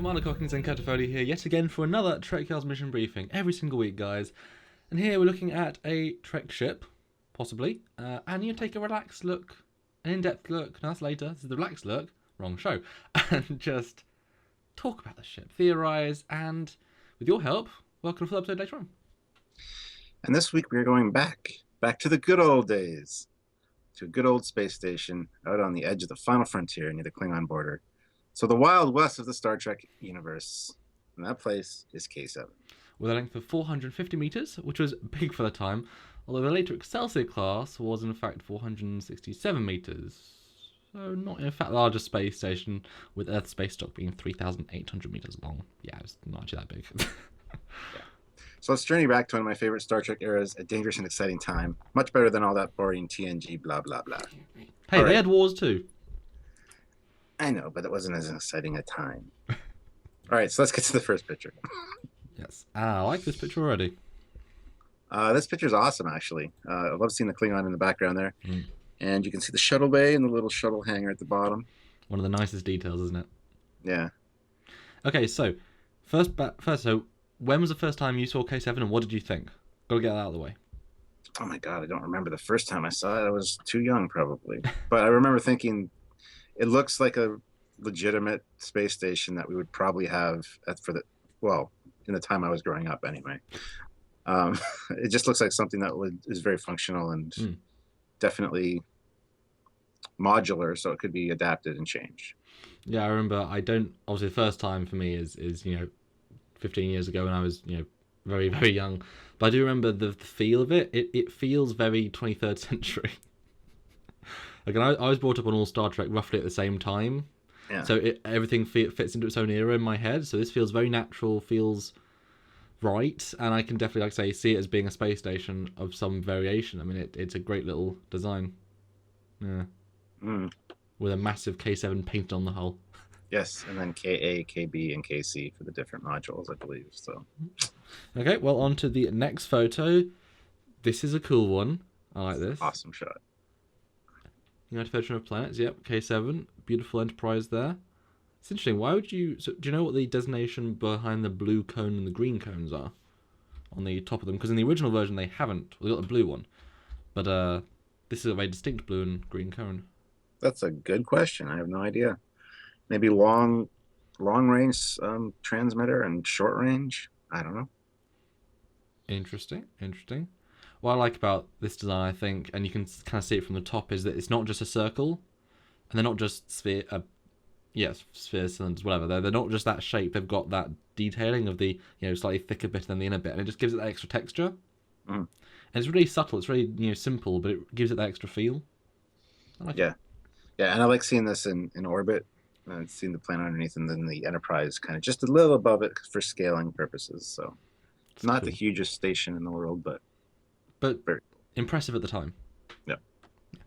Commander Cockings and Catafoli here yet again for another Trekyards mission briefing every single week, guys. And here we're looking at a Trek ship, possibly, and you take a relaxed look, an in-depth look. No, that's later. This is the relaxed look. Wrong show. And just talk about the ship, theorise, and with your help, welcome to the episode later on. And this week we are going back to the good old days, to a good old space station out on the edge of the final frontier near the Klingon border. So the Wild West of the Star Trek universe. And that place is K7. With a length of 450 metres, which was big for the time, although the later Excelsior class was in fact 467 metres. So not in fact the largest space station, with Earth space dock being 3,800 metres long. Yeah, it's not actually that big. Yeah. So let's journey back to one of my favorite Star Trek eras, a dangerous and exciting time. Much better than all that boring TNG blah blah blah. Hey, they had wars too. I know, but it wasn't as exciting a time. All right, so let's get to the first picture. Yes, I like this picture already. This picture is awesome, actually. I love seeing the Klingon in the background there. And you can see the shuttle bay and the little shuttle hangar at the bottom. One of the nicest details, isn't it? Yeah. Okay, so so when was the first time you saw K7 and what did you think? Gotta get that out of the way. Oh my God, I don't remember the first time I saw it. I was too young, probably. But I remember thinking, it looks like a legitimate space station that we would probably have in the time I was growing up anyway. It just looks like something that is very functional and definitely modular, so it could be adapted and changed. Yeah, I remember. Obviously, the first time for me is 15 years ago when I was very, very young. But I do remember the feel of it. It feels very 23rd century. Like, I was brought up on all Star Trek roughly at the same time. Yeah. So everything fits into its own era in my head. So this feels very natural, feels right, and I can definitely, see it as being a space station of some variation. I mean, it's a great little design. Yeah. With a massive K7 painted on the hull. Yes, and then KA, KB, and KC for the different modules, I believe. So. Okay, well, on to the next photo. This is a cool one. I like this. Awesome shot. United Federation of Planets, yep, K7. Beautiful Enterprise there. It's interesting. Why would you... So, do you know what the designation behind the blue cone and the green cones are? On the top of them? Because in the original version, they haven't. Well, they got the blue one. But this is a very distinct blue and green cone. That's a good question. I have no idea. Maybe long range transmitter and short range? I don't know. Interesting. What I like about this design, I think, and you can kind of see it from the top, is that it's not just a circle, and they're not just spheres, cylinders, whatever. They're not just that shape. They've got that detailing of the slightly thicker bit than the inner bit, and it just gives it that extra texture. And it's really subtle. It's really simple, but it gives it that extra feel. I like it. Yeah, and I like seeing this in orbit. And seeing the planet underneath, and then the Enterprise kind of just a little above it for scaling purposes. So it's not cool. The hugest station in the world, but very impressive at the time. Yeah. All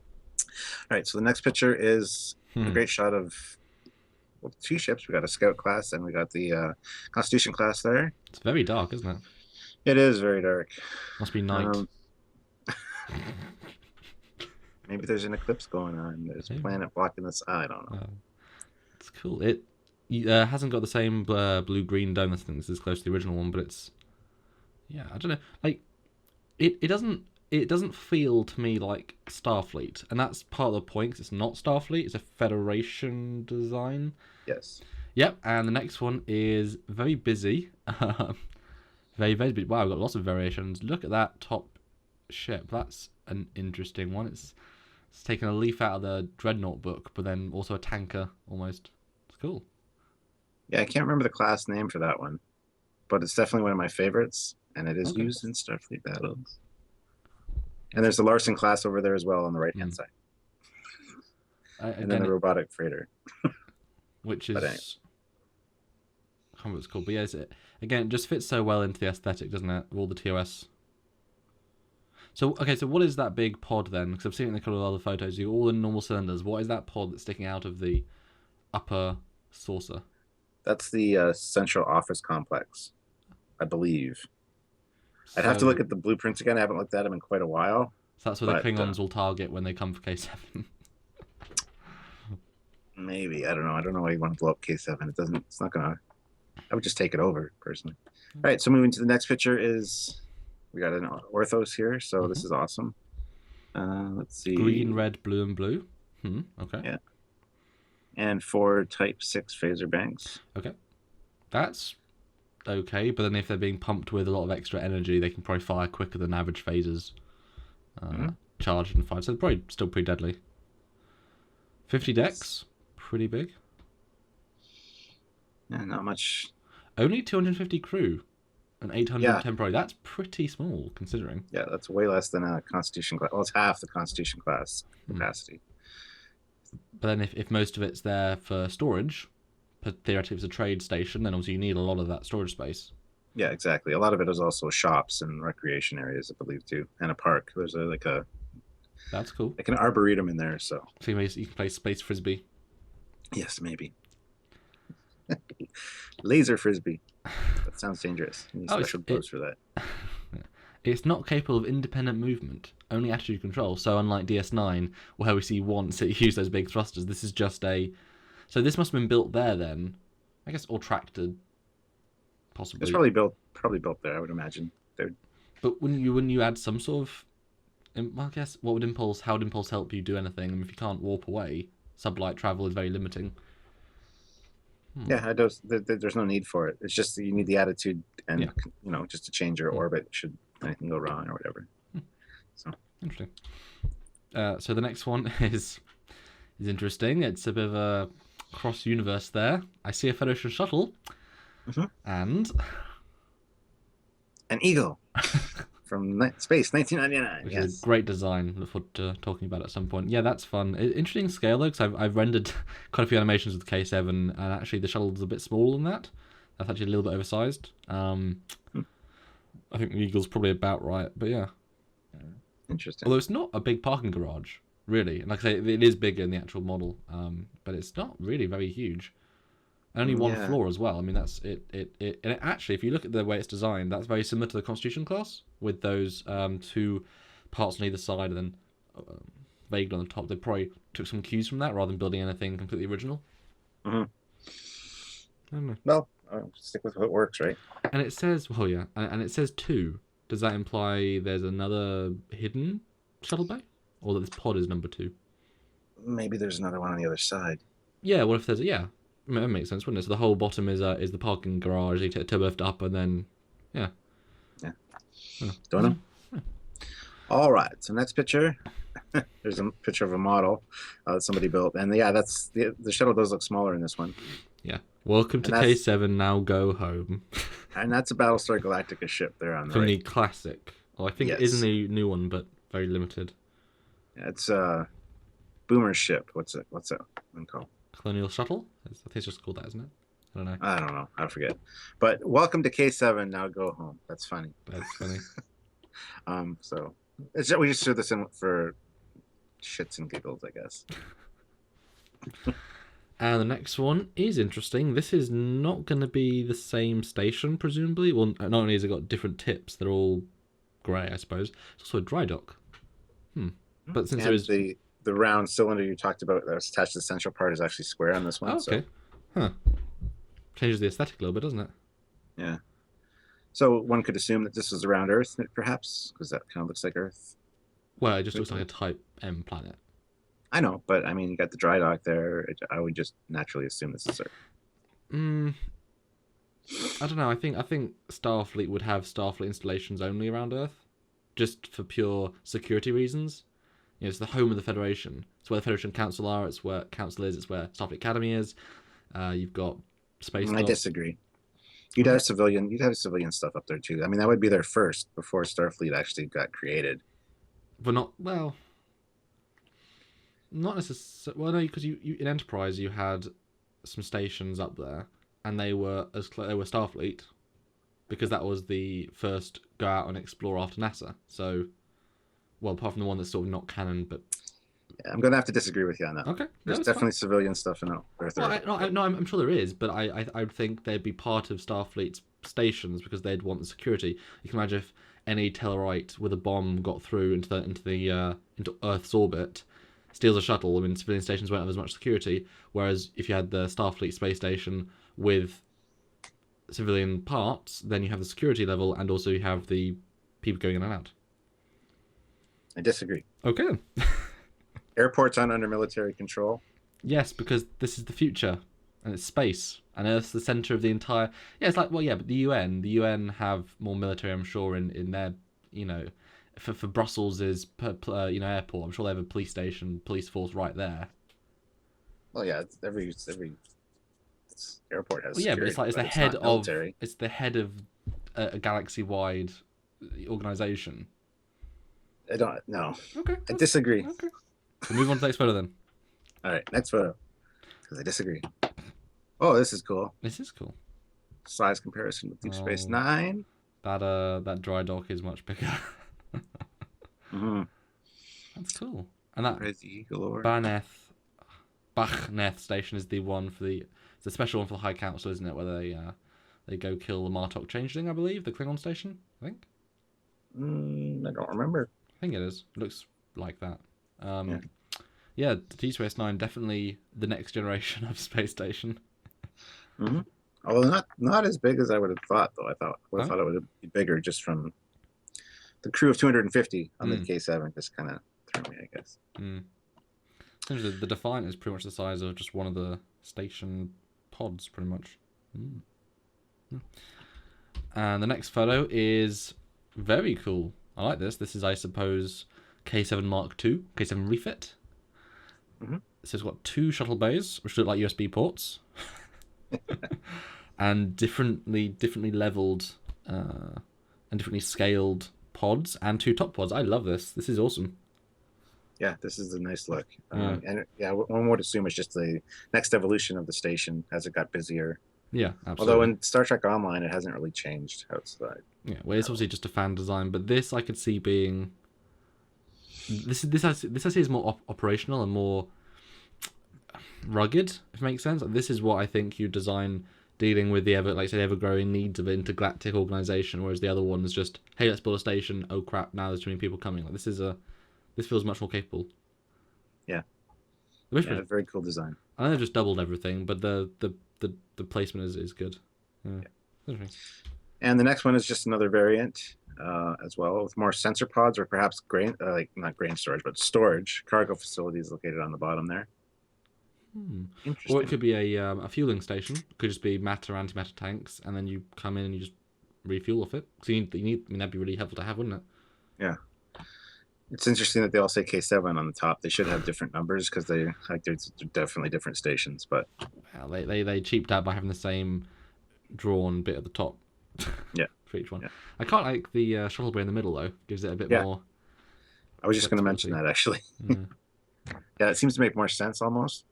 right, so the next picture is a great shot of two ships. We got a Scout class, and we got the Constitution class there. It's very dark, isn't it? It is very dark. Must be night. Maybe there's an eclipse going on. There's a planet blocking this. I don't know. It's cool. It hasn't got the same blue-green dome. I think this is close to the original one, but it's... Yeah, I don't know. Like, it doesn't feel to me like Starfleet, and that's part of the point, because it's not Starfleet. It's a Federation design. Yes. Yep, and the next one is very busy. Very, very busy. Wow, we've got lots of variations. Look at that top ship. That's an interesting one. It's taken a leaf out of the Dreadnought book, but then also a tanker almost. It's cool. Yeah, I can't remember the class name for that one, but it's definitely one of my favorites, and it is used in Starfleet battles. And there's the Larson class over there as well on the right-hand side. And then the robotic freighter. Which is... I can't remember what it's called, but yeah, it just fits so well into the aesthetic, doesn't it? With all the TOS. So what is that big pod then? Because I've seen it in a couple of other photos. You all the normal cylinders. What is that pod that's sticking out of the upper saucer? That's the central office complex, I believe. I'd have to look at the blueprints again. I haven't looked at them in quite a while. So that's where the Klingons will target when they come for K7. Maybe. I don't know. I don't know why you want to blow up K7. It's not gonna I would just take it over personally. All right, so moving to the next picture is we got an Orthos here, so this is awesome. Let's see. Green, red, blue, and blue. Okay. Yeah. And 4 Type 6 phaser banks. Okay. That's okay, but then if they're being pumped with a lot of extra energy, they can probably fire quicker than average phasers. Charged and fired, so they're probably still pretty deadly. 50 decks, pretty big. Yeah, not much. Only 250 crew and 800 temporary. That's pretty small, considering. Yeah, that's way less than a Constitution class. Well, it's half the Constitution class capacity. But then if most of it's there for storage, but theoretically it's a trade station, then obviously you need a lot of that storage space. Yeah, exactly. A lot of it is also shops and recreation areas, I believe, too, and a park. There's That's cool. like an arboretum in there, so you can play space frisbee. Yes, maybe. Laser frisbee. That sounds dangerous. You need special gloves for that. It's not capable of independent movement, only attitude control. So unlike DS9, where we see once it used those big thrusters, this is just a... So this must have been built there then, I guess, or tracted, possibly. It's probably built there, I would imagine. But wouldn't you add some sort of... Well, I guess, how would impulse help you do anything? I mean, if you can't warp away, sublight travel is very limiting. Yeah, there's no need for it. It's just that you need the attitude and, just to change your orbit should anything go wrong or whatever. So interesting. So the next one is interesting. It's a bit of a cross universe there. I see a Federation shuttle and an Eagle from Space 1999. Which is a great design. Look forward to talking about it at some point. Yeah, that's fun. Interesting scale though, because I've rendered quite a few animations with K7, and actually the shuttle's a bit smaller than that. That's actually a little bit oversized. I think the Eagle's probably about right, but yeah. Interesting. Although it's not a big parking garage, really. And like I say, it is bigger in the actual model, but it's not really very huge. Only one floor as well. I mean, that's it. And actually, if you look at the way it's designed, that's very similar to the Constitution class, with those 2 parts on either side and then vaguely on the top. They probably took some cues from that rather than building anything completely original. I don't know. Well, I'll stick with what works, right? And it says, and it says 2. Does that imply there's another hidden shuttle bay, or that this pod is number 2? Maybe there's another one on the other side. Yeah. What if there's that makes sense, wouldn't it? So the whole bottom is the parking garage. You take a turbo lift up, and then Don't know. All right. So next picture. There's a picture of a model that somebody built, and that's the shuttle does look smaller in this one. Yeah. Welcome to K7. Now go home. And that's a Battlestar Galactica ship there on the from right. the classic. Well, I think it is in the new one, but very limited. Yeah, it's a Boomer's ship. What's that one called? Colonial Shuttle? I think it's just called that, isn't it? I don't know. I forget. But welcome to K7. Now go home. That's funny. That's funny. So we just threw this in for shits and giggles, I guess. And the next one is interesting. This is not going to be the same station, presumably. Well, not only has it got different tips, they're all grey, I suppose. It's also a Drydock. But since there is the round cylinder you talked about that's attached to the central part is actually square on this one. Oh, okay. So. Changes the aesthetic a little bit, doesn't it? Yeah. So one could assume that this is around Earth, perhaps, because that kind of looks like Earth. Well, it just looks like a Type M planet. I know, but I mean, you got the Drydock there. I would just naturally assume this is Earth. I don't know. I think Starfleet would have Starfleet installations only around Earth, just for pure security reasons. It's the home of the Federation. It's where the Federation Council are. It's where Council is. It's where Starfleet Academy is. You've got space. I disagree. You'd have civilian stuff up there too. I mean, that would be there first before Starfleet actually got created. But not necessarily. Well, no, because you in Enterprise you had some stations up there, and they were Starfleet, because that was the first go out and explore after NASA. So, well, apart from the one that's sort of not canon, but. Yeah, I'm going to have to disagree with you on that. Okay. There's definitely civilian stuff in Earth. No, I'm sure there is, but I would think they'd be part of Starfleet's stations because they'd want the security. You can imagine if any Tellarite with a bomb got through into Earth's orbit, steals a shuttle. I mean, civilian stations won't have as much security. Whereas if you had the Starfleet space station with civilian parts, then you have the security level, and also you have the people going in and out. I disagree. Okay. Airports aren't under military control. Yes, because this is the future, and it's space, and Earth's the center of the entire. Yeah, it's like, well, yeah, but the UN have more military, I'm sure, in their, you know, for Brussels is airport. I'm sure they have a police station, police force right there. Well, yeah, every airport has. Well, yeah, security, but it's like it's the head of a galaxy-wide organization. I don't know. Okay. I disagree. Okay. We'll move on to the next photo then. All right, next photo. Because I disagree. Oh, this is cool. This is cool. Size comparison with Deep Space Nine. That Drydock is much bigger. That's cool. And that Bachneth station is the one for it's a special one for the High Council, isn't it? Where they go kill the Martok changeling, I believe, the Klingon station. I think. I don't remember. I think it is. It looks like that. Yeah, Deep Space Nine, definitely the next generation of space station. Although not as big as I would have thought, though. I thought it would be bigger just from the crew of 250 on the K7. Just kind of threw me, I guess. The Defiant is pretty much the size of just one of the station pods, pretty much. And the next photo is very cool. I like this. This is, I suppose, K7 Mark II, K7 refit. So it's got 2 shuttle bays, which look like USB ports, and differently leveled and differently scaled pods, and 2 top pods. I love this. This is awesome. Yeah, this is a nice look. And yeah, one would assume it's just the next evolution of the station as it got busier. Yeah, absolutely. Although in Star Trek Online, it hasn't really changed outside. Yeah, well, it's obviously just a fan design, but this I could see being. This I see is more operational and more rugged, if it makes sense. This is what I think you design dealing with the ever-growing needs of an intergalactic organization, whereas the other one is just, hey, let's build a station. Oh crap! Now there's too many people coming. Like this feels much more capable. Yeah. Very cool design. I know they've just doubled everything, but the placement is good. Yeah. And the next one is just another variant as well, with more sensor pods, or perhaps not grain storage, but storage cargo facilities located on the bottom there. Interesting. Or it could be a fueling station. It could just be matter, antimatter tanks, and then you come in and you just refuel off it. So you need. I mean, that'd be really helpful to have, wouldn't it? Yeah. It's interesting that they all say K7 on the top. They should have different numbers because they're definitely different stations. But well, they cheaped out by having the same drawn bit at the top. Yeah. For each one. Yeah. I quite like the shuttle bay in the middle though. Gives it a bit more. I was just going to mention that actually. Yeah, it seems to make more sense almost.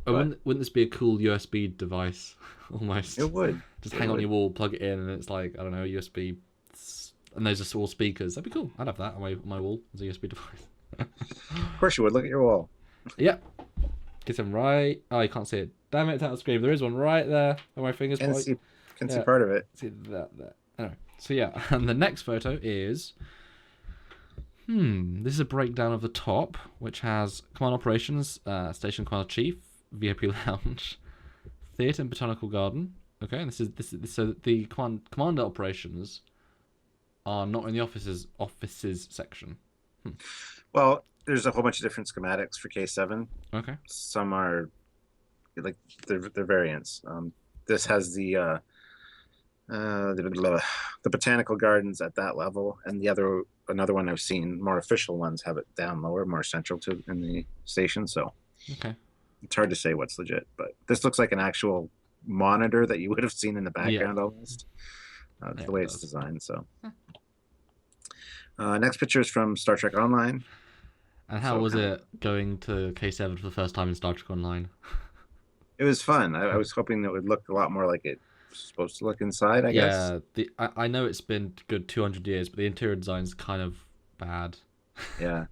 Oh, wouldn't this be a cool USB device? Almost. It would. Just hang on your wall, plug it in, and it's like, I don't know, USB. And those are all speakers. That'd be cool. I'd have that on my wall as a USB device. Of course you would. Look at your wall. Yeah. Get some right. Oh, you can't see it. Damn it, it's out of screen. There is one right there. Where my fingers can see part of it. See that there. Anyway, so yeah, and the next photo is. This is a breakdown of the top, which has command operations, station commander chief, VIP lounge, theatre and botanical garden. Okay, and this is so the commander operations are not in the offices section. Well, there's a whole bunch of different schematics for K7. Okay. Some are like they're variants. This has the botanical gardens at that level, and another one I've seen, more official ones have it down lower, more central to in the station. So okay, it's hard to say what's legit, but this looks like an actual monitor that you would have seen in the background almost. The way it's designed. So next picture is from Star Trek Online. And how was it going to K7 for the first time in Star Trek Online? It was fun. I was hoping it would look a lot more like it was supposed to look inside, I guess. Yeah, I know it's been good 200 years, but the interior design's kind of bad. Yeah.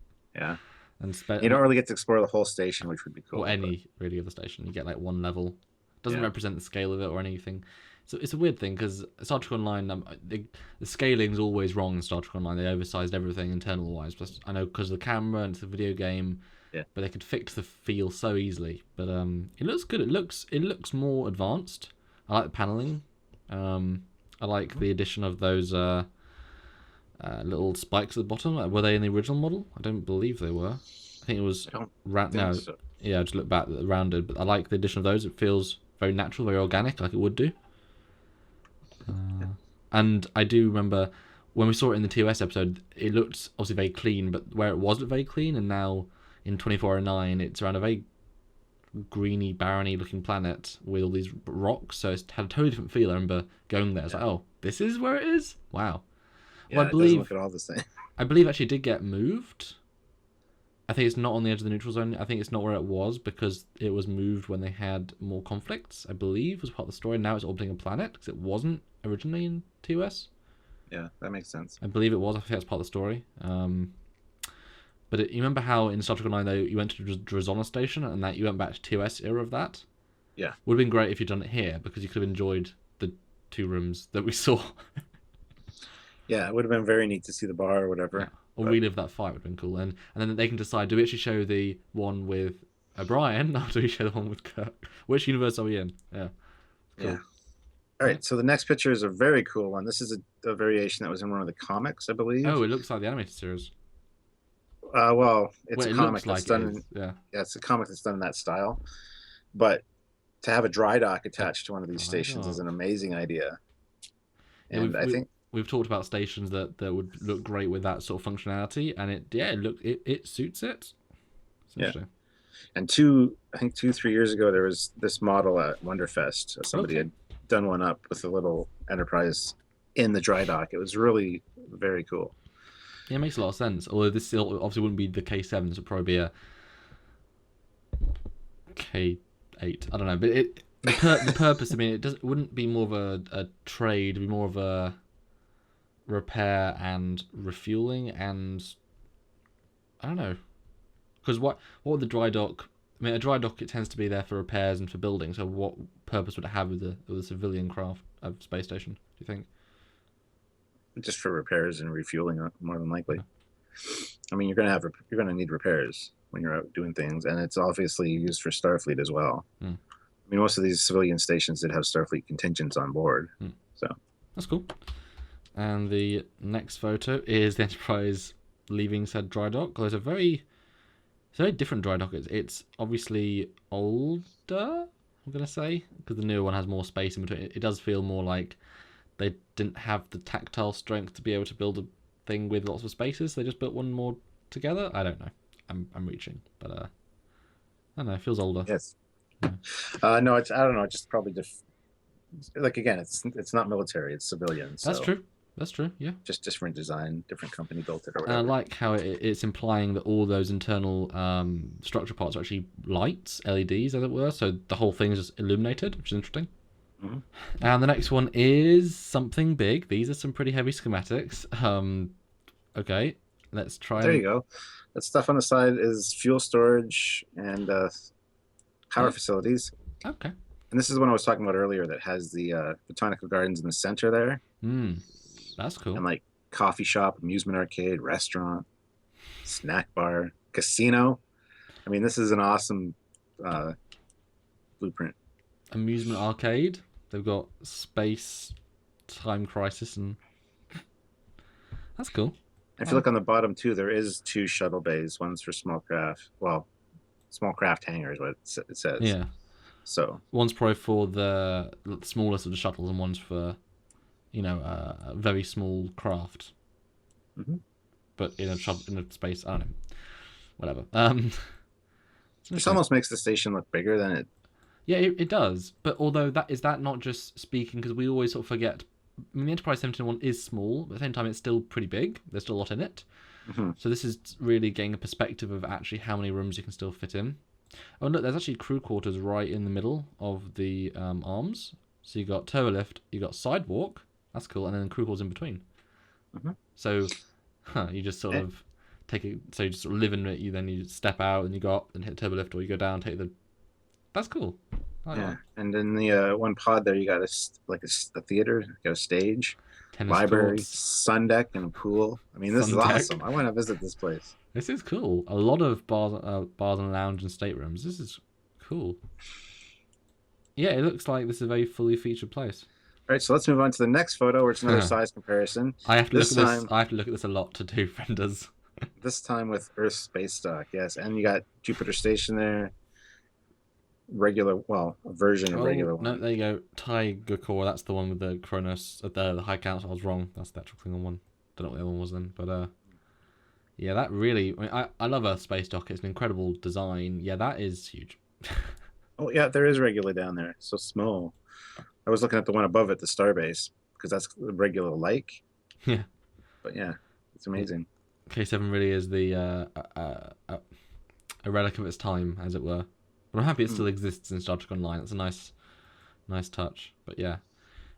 And you don't really get to explore the whole station, which would be cool. Or any really of the station. You get like one level. Doesn't represent the scale of it or anything. So it's a weird thing because Star Trek Online, the scaling's always wrong in Star Trek Online. They oversized everything internal wise. Plus, I know because of the camera and it's a video game, but they could fix the feel so easily. But it looks good. It looks more advanced. I like the paneling. I like the addition of those little spikes at the bottom. Were they in the original model? I don't believe they were. I think it was I don't round. think No, so. yeah, I just look back rounded. But I like the addition of those. It feels very natural, very organic, like it would do. And I do remember when we saw it in the TOS episode, it looked obviously very clean, but where it was looked very clean, and now in 2409, it's around a very greeny, barreny looking planet with all these rocks, so it's had a totally different feel. I remember going there, it's like, oh, this is where it is? Wow. Yeah, Well, it doesn't look at all the same. I believe it actually did get moved. I think it's not on the edge of the neutral zone. I think it's not where it was because it was moved when they had more conflicts, I believe, was part of the story. Now it's orbiting a planet because it wasn't originally in TOS. Yeah, that makes sense. I believe it was. I think that's part of the story. But you remember how in Star Trek Online, though, you went to the Drydock station and that you went back to TOS era of that? Yeah. Would have been great if you'd done it here because you could have enjoyed the 2 rooms that we saw. Yeah, it would have been very neat to see the bar or whatever. Yeah. Or relive that fight would have been cool. And then they can decide, do we actually show the one with O'Brien or do we show the one with Kirk? Which universe are we in? Yeah. Cool. Yeah. All right, so the next picture is a very cool one. This is a variation that was in one of the comics, I believe. Oh, it looks like the animated series. Well, it's a comic looks that's like done. yeah, it's a comic that's done in that style. But to have a Drydock attached to one of these stations is an amazing idea. And I think we've talked about stations that would look great with that sort of functionality, and it suits it. Yeah. And I think 2-3 years ago, there was this model at Wonderfest. Somebody had done one up with a little Enterprise in the Drydock. It was really very cool. Yeah, it makes a lot of sense. Although this still obviously wouldn't be the K7, this would probably be a K8. I don't know, but the purpose. I mean, it wouldn't be more of a trade. It'd be more of a repair and refueling, and I don't know, because what would the Drydock? I mean, a Drydock, it tends to be there for repairs and for building. So what purpose would it have with the civilian craft of space station? Do you think? Just for repairs and refueling, more than likely. I mean, you're gonna need repairs when you're out doing things, and it's obviously used for Starfleet as well. I mean, most of these civilian stations did have Starfleet contingents on board, so that's cool. And the next photo is the Enterprise leaving said Drydock. There's a very different Drydock. It's obviously older, I'm gonna say, because the newer one has more space in between. It does feel more like they didn't have the tactile strength to be able to build a thing with lots of spaces. They just built one more together. I don't know. I'm reaching, but I don't know. It feels older. Yes. Yeah. No, I don't know. It's just probably like again, it's not military. It's civilian. So That's true. That's true. Yeah. Just different design, different company built it or And whatever. I like how it's implying that all those internal structure parts are actually lights, LEDs, as it were. So the whole thing is just illuminated, which is interesting. Mm-hmm. And the next one is something big. These are some pretty heavy schematics. Okay, let's try. There you go. That stuff on the side is fuel storage and power facilities. Okay. And this is the one I was talking about earlier that has the botanical gardens in the center there. That's cool. And like coffee shop, amusement arcade, restaurant, snack bar, casino. I mean, this is an awesome blueprint. Amusement arcade. They've got space, time crisis, and that's cool. If you look on the bottom too, there is 2 shuttle bays. One's for small craft. Well, small craft hangars, what it says. Yeah. So one's probably for the smallest of the shuttles, and one's for, a very small craft. Mm-hmm. But in a space, I don't know. Whatever. This almost makes the station look bigger than it. Yeah, it does. But although that not just speaking, because we always sort of forget. I mean, the Enterprise 1701 is small, but at the same time, it's still pretty big. There's still a lot in it. Mm-hmm. So this is really getting a perspective of actually how many rooms you can still fit in. Oh, look, there's actually crew quarters right in the middle of the arms. So you got turbo lift, you got sidewalk. That's cool, and then crew quarters in between. Mm-hmm. So, you just sort of take it. So you just sort of live in it. You step out, and you go up and hit turbo lift, or you go down, take the. That's cool. Yeah, and in the one pod there, you got a theater, you got a stage, Tennis library, courts. sun deck, and a pool. I mean, this is awesome. I want to visit this place. This is cool. A lot of bars and lounge and staterooms. This is cool. Yeah, it looks like this is a very fully featured place. All right, so let's move on to the next photo, where it's another size comparison. I have to look This at this. time, I have to look at this a lot to do renders. this time with Earth space dock. Yes, and you got Jupiter Station there. Regular, well, a version of regular one. No, there you go. Tiger Core. That's the one with the Kronos. The High Council. I was wrong. That's the actual Klingon one. Don't know what the other one was then, but yeah, that really. I mean, I love Earth space dock. It's an incredible design. Yeah, that is huge. Oh yeah, there is regular down there. So small. I was looking at the one above it, the Starbase, because that's regular like. Yeah. But yeah, it's amazing. K7 really is the a relic of its time, as it were. But I'm happy it still exists in Star Trek Online. It's a nice touch. But yeah,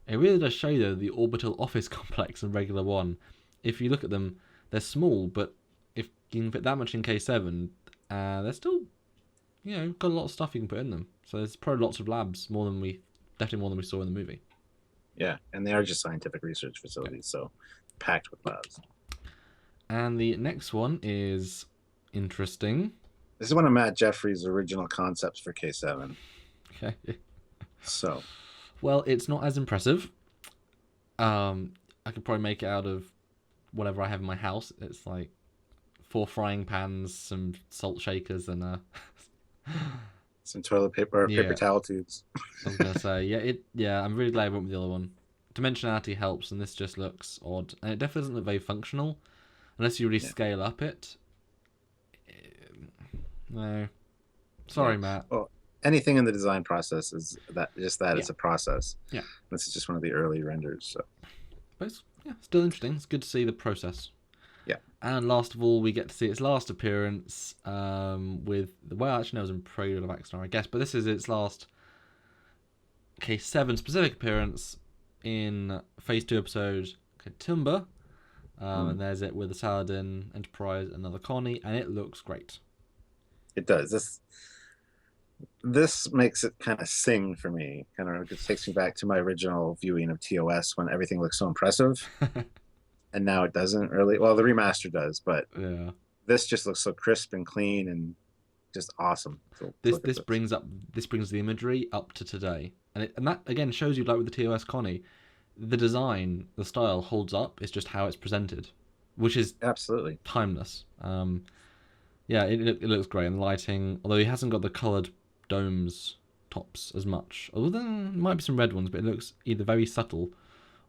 it really does show you though the orbital office complex and regular one. If you look at them, they're small, but if you can fit that much in K7, they're still, got a lot of stuff you can put in them. So there's probably lots of labs, definitely more than we saw in the movie. Yeah, and they are just scientific research facilities, so packed with labs. And the next one is interesting. This is one of Matt Jeffries' original concepts for K7. Okay. So. Well, it's not as impressive. I could probably make it out of whatever I have in my house. It's like 4 frying pans, some salt shakers, and some toilet paper, yeah. paper towel tubes. I was gonna say, I'm really glad I went with the other one. Dimensionality helps, and this just looks odd, and it definitely doesn't look very functional unless you really scale up it. No, sorry, Matt. Well, anything in the design process is that Yeah. it's a process. Yeah, this is just one of the early renders. So, but still interesting. It's good to see the process. Yeah. And last of all, we get to see its last appearance with it was in Prelude of Axanar, I guess, but this is its last K7 specific appearance in Phase 2 episode K'Tumba. And there's it with the Saladin Enterprise, another colony, and it looks great. It does. This makes it kind of sing for me. It takes me back to my original viewing of TOS when everything looks so impressive. And now it doesn't really. Well, the remaster does, but yeah, this just looks so crisp and clean and just awesome. So this brings the imagery up to today, and that again shows you, like with the TOS Connie, the design, the style holds up. It's just how it's presented, which is absolutely timeless. It looks great, and the lighting, although he hasn't got the coloured domes tops as much. Although there might be some red ones, but it looks either very subtle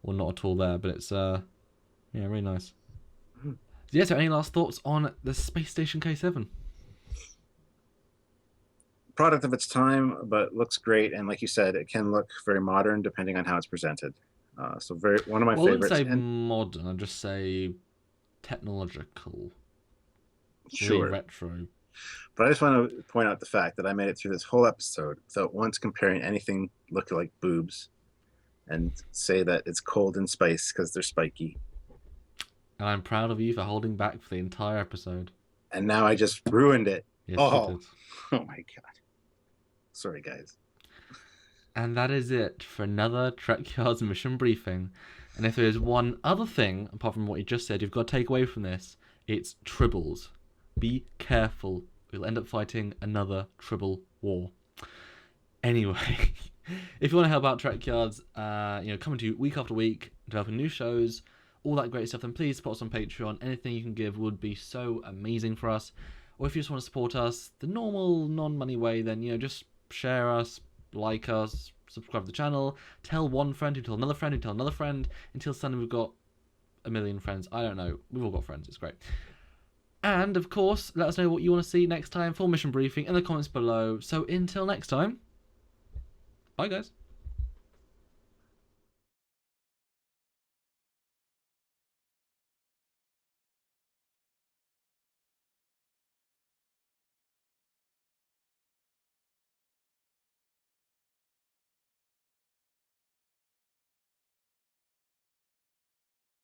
or not at all there. But it's really nice. So any last thoughts on the Space Station K7? Product of its time, but looks great, and like you said, it can look very modern depending on how it's presented. One of my favorites. I wouldn't say modern. I'd just say technological. Sure. Really retro. But I just want to point out the fact that I made it through this whole episode without once comparing anything looking like boobs, and say that it's cold in space because they're spiky. And I'm proud of you for holding back for the entire episode. And now I just ruined it. Yes, oh you did. Oh my god. Sorry, guys. And that is it for another Trekyards mission briefing. And if there is one other thing, apart from what you just said, you've got to take away from this, it's tribbles. Be careful. We'll end up fighting another tribble war. Anyway, if you want to help out Trekyards, coming to you week after week, developing new shows, all that great stuff, then please support us on Patreon. Anything you can give would be so amazing for us. Or if you just want to support us the normal, non-money way, then, just share us, like us, subscribe to the channel, tell one friend who tell another friend who tell another friend, until suddenly we've got 1 million friends. I don't know. We've all got friends. It's great. And, of course, let us know what you want to see next time for Mission Briefing in the comments below. So until next time, bye, guys.